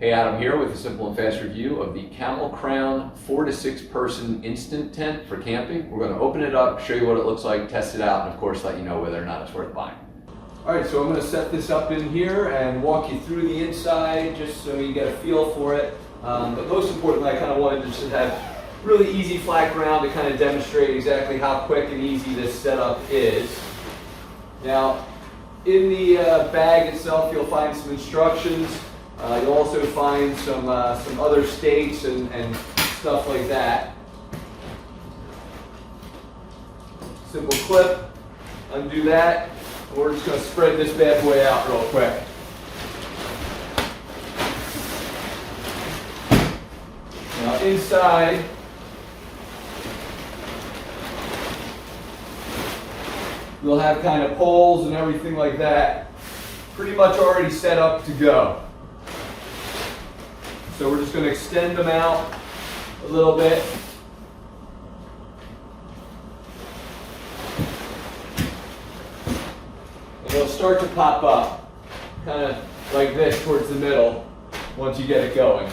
Hey, Adam here with a simple and fast review of the Camel Crown 4 to 6 person instant tent for camping. We're going to open it up, show you what it looks like, test it out, and of course let you know whether or not it's worth buying. Alright, so I'm going to set this up in here and walk you through the inside just so you get a feel for it. But most importantly, I kind of wanted to just have really easy flat ground to kind of demonstrate exactly how quick and easy this setup is. Now, in the bag itself, you'll find some instructions. You'll also find some other stakes and stuff like that. Simple clip, undo that. We're just going to spread this bad boy out real quick. Now inside, we'll have kind of poles and everything like that pretty much already set up to go. So we're just going to extend them out a little bit. And they'll start to pop up, kind of like this towards the middle once you get it going.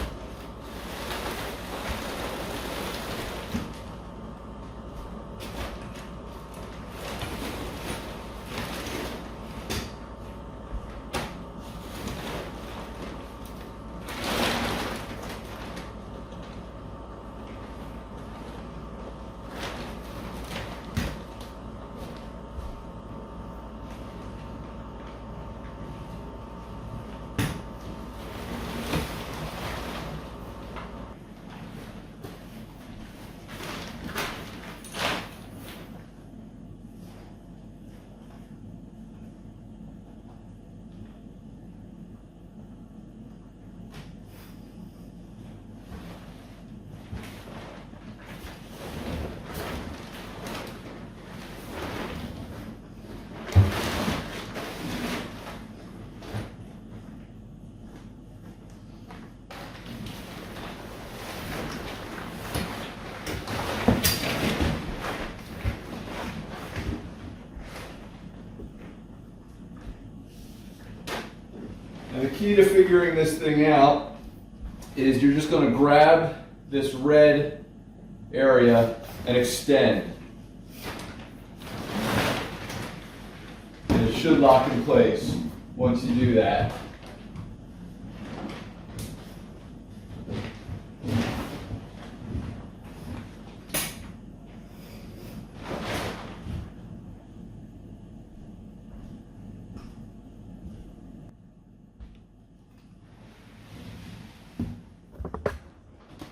And the key to figuring this thing out is you're just going to grab this red area and extend. And it should lock in place once you do that.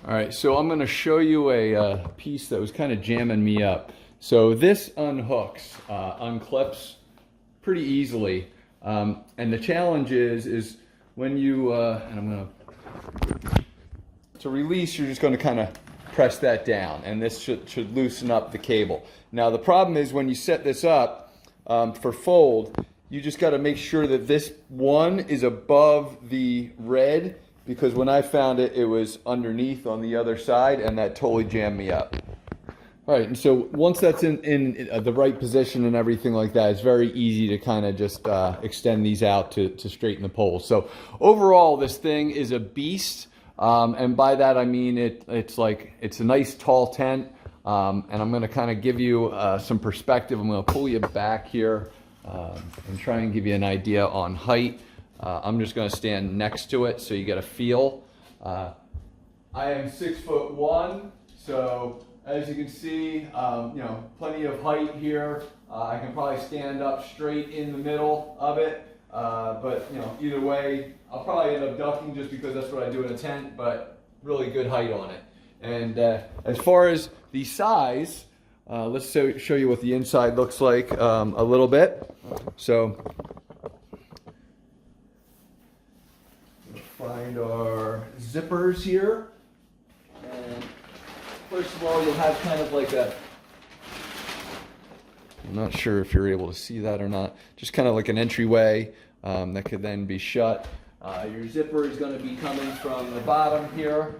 All right, so I'm going to show you a piece that was kind of jamming me up. So this unhooks, unclips pretty easily, and the challenge is when you, and I'm going to release, you're just going to kind of press that down, and this should loosen up the cable. Now the problem is when you set this up for fold, you just got to make sure that this one is above the red, because when I found it, it was underneath on the other side, and that totally jammed me up. All right, and so once that's in the right position and everything like that, it's very easy to kind of just extend these out to straighten the poles. So overall, this thing is a beast, and by that I mean it's a nice tall tent, and I'm going to kind of give you some perspective. I'm going to pull you back here and try and give you an idea on height. I'm just going to stand next to it so you get a feel. I am 6'1", so as you can see, plenty of height here. I can probably stand up straight in the middle of it, but either way, I'll probably end up ducking just because that's what I do in a tent, but really good height on it. And as far as the size, let's show you what the inside looks like a little bit. So find our zippers here, and first of all you'll have kind of like a, I'm not sure if you're able to see that or not, just kind of like an entryway that could then be shut. Your zipper is going to be coming from the bottom here,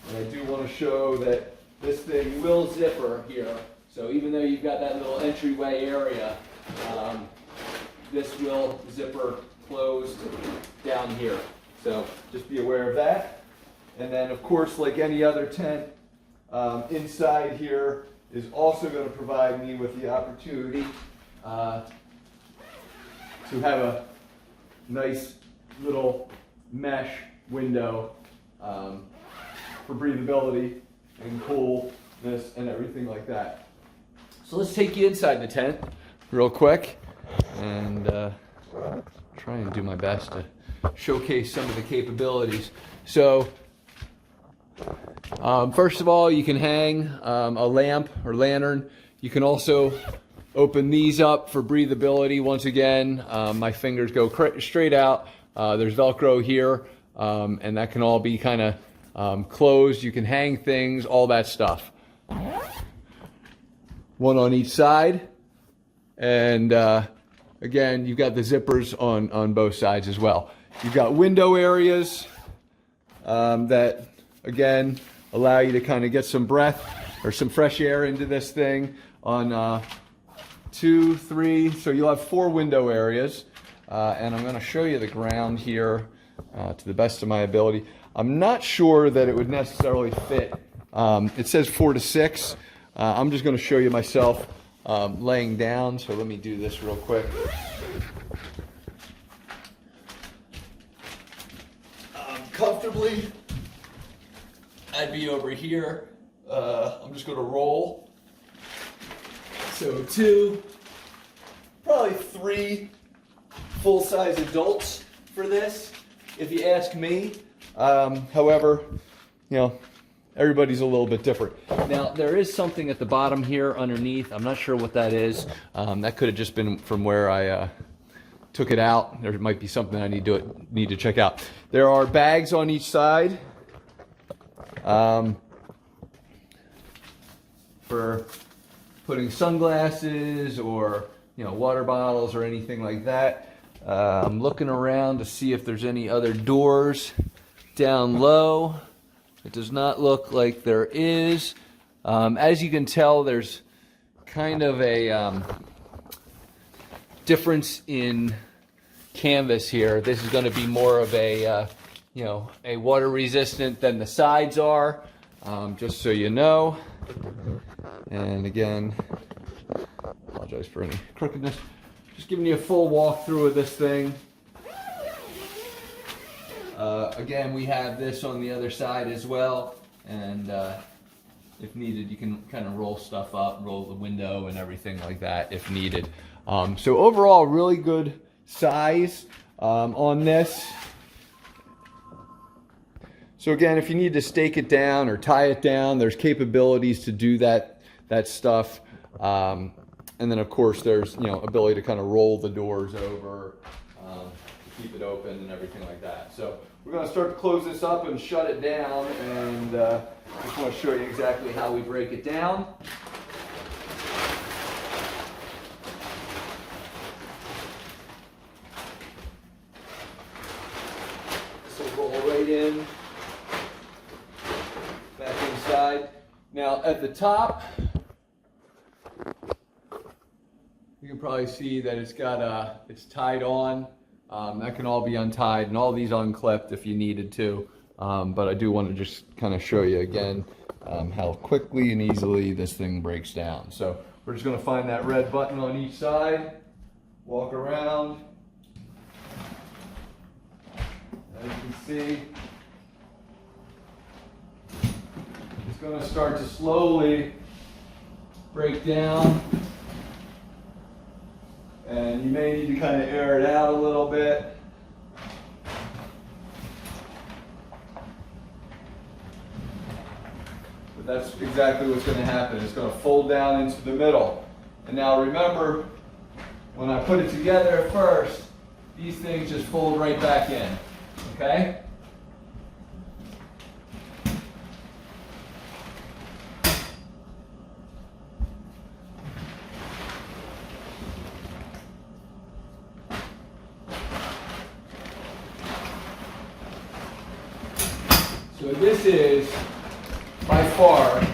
and I do want to show that this thing will zipper here, so even though you've got that little entryway area, this will zipper closed down here. So just be aware of that. And then of course, like any other tent, inside here is also going to provide me with the opportunity to have a nice little mesh window for breathability and coolness and everything like that. So let's take you inside the tent real quick and try and do my best to showcase some of the capabilities. So first of all, you can hang a lamp or lantern. You can also open these up for breathability. Once again, my fingers go straight out. There's Velcro here, and that can all be kind of closed. You can hang things, all that stuff. One on each side. And again, you've got the zippers on both sides as well. You've got window areas that, again, allow you to kind of get some breath or some fresh air into this thing on 2, 3. So you'll have 4 window areas. And I'm going to show you the ground here to the best of my ability. I'm not sure that it would necessarily fit. It says 4 to 6. I'm just going to show you myself laying down. So let me do this real quick. Comfortably, I'd be over here. I'm just going to roll. So 2, probably 3 full-size adults for this, if you ask me. However, you know, everybody's a little bit different. Now, there is something at the bottom here underneath. I'm not sure what that is. That could have just been from where I took it out. There might be something I need to check out. There are bags on each side for putting sunglasses or, you know, water bottles or anything like that. I'm looking around to see if there's any other doors down low. It does not look like there is. As you can tell, there's kind of a difference in canvas here. This is going to be more of a, you know, a water resistant than the sides are, just so you know. And again, apologize for any crookedness. Just giving you a full walkthrough of this thing. Again, we have this on the other side as well, and if needed, you can kind of roll stuff up, roll the window and everything like that if needed. So overall, really good size on this. So again, if you need to stake it down or tie it down, there's capabilities to do that stuff. And then of course there's, you know, ability to kind of roll the doors over, to keep it open and everything like that. So we're going to start to close this up and shut it down, and I just want to show you exactly how we break it down. So roll right in, back inside. Now at the top, you can probably see that it's got it's tied on. That can all be untied, and all these unclipped if you needed to. But I do want to just kind of show you again how quickly and easily this thing breaks down. So we're just going to find that red button on each side, walk around. As you can see, it's going to start to slowly break down. And you may need to kind of air it out a little bit. But that's exactly what's going to happen. It's going to fold down into the middle. And now remember, when I put it together at first, these things just fold right back in. Okay? So this is, by far,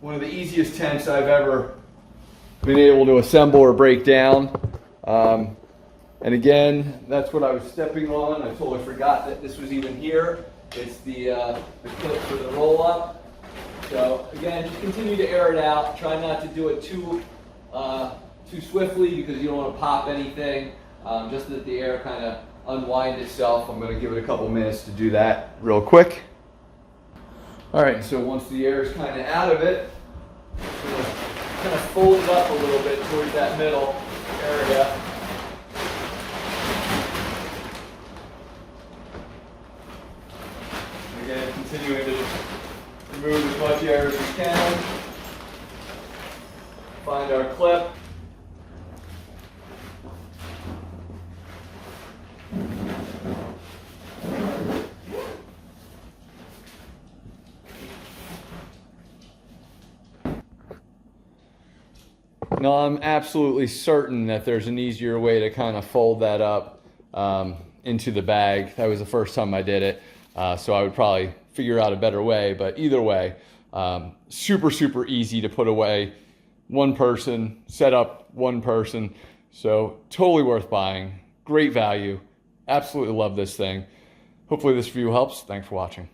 one of the easiest tents I've ever been able to assemble or break down. And again, that's what I was stepping on. I totally forgot that this was even here. It's the clip for the roll up. So again, just continue to air it out. Try not to do it too swiftly because you don't want to pop anything. Just let the air kind of unwind itself. I'm going to give it a couple minutes to do that real quick. All right, so once the air is kind of out of it, I'm going to kind of fold it up a little bit towards that middle area. Again, continuing to remove as much air as we can. Find our clip. Now, I'm absolutely certain that there's an easier way to kind of fold that up into the bag. That was the first time I did it, so I would probably figure out a better way, but either way, super easy to put away. One person, set up one person, so totally worth buying. Great value. Absolutely love this thing. Hopefully this review helps. Thanks for watching.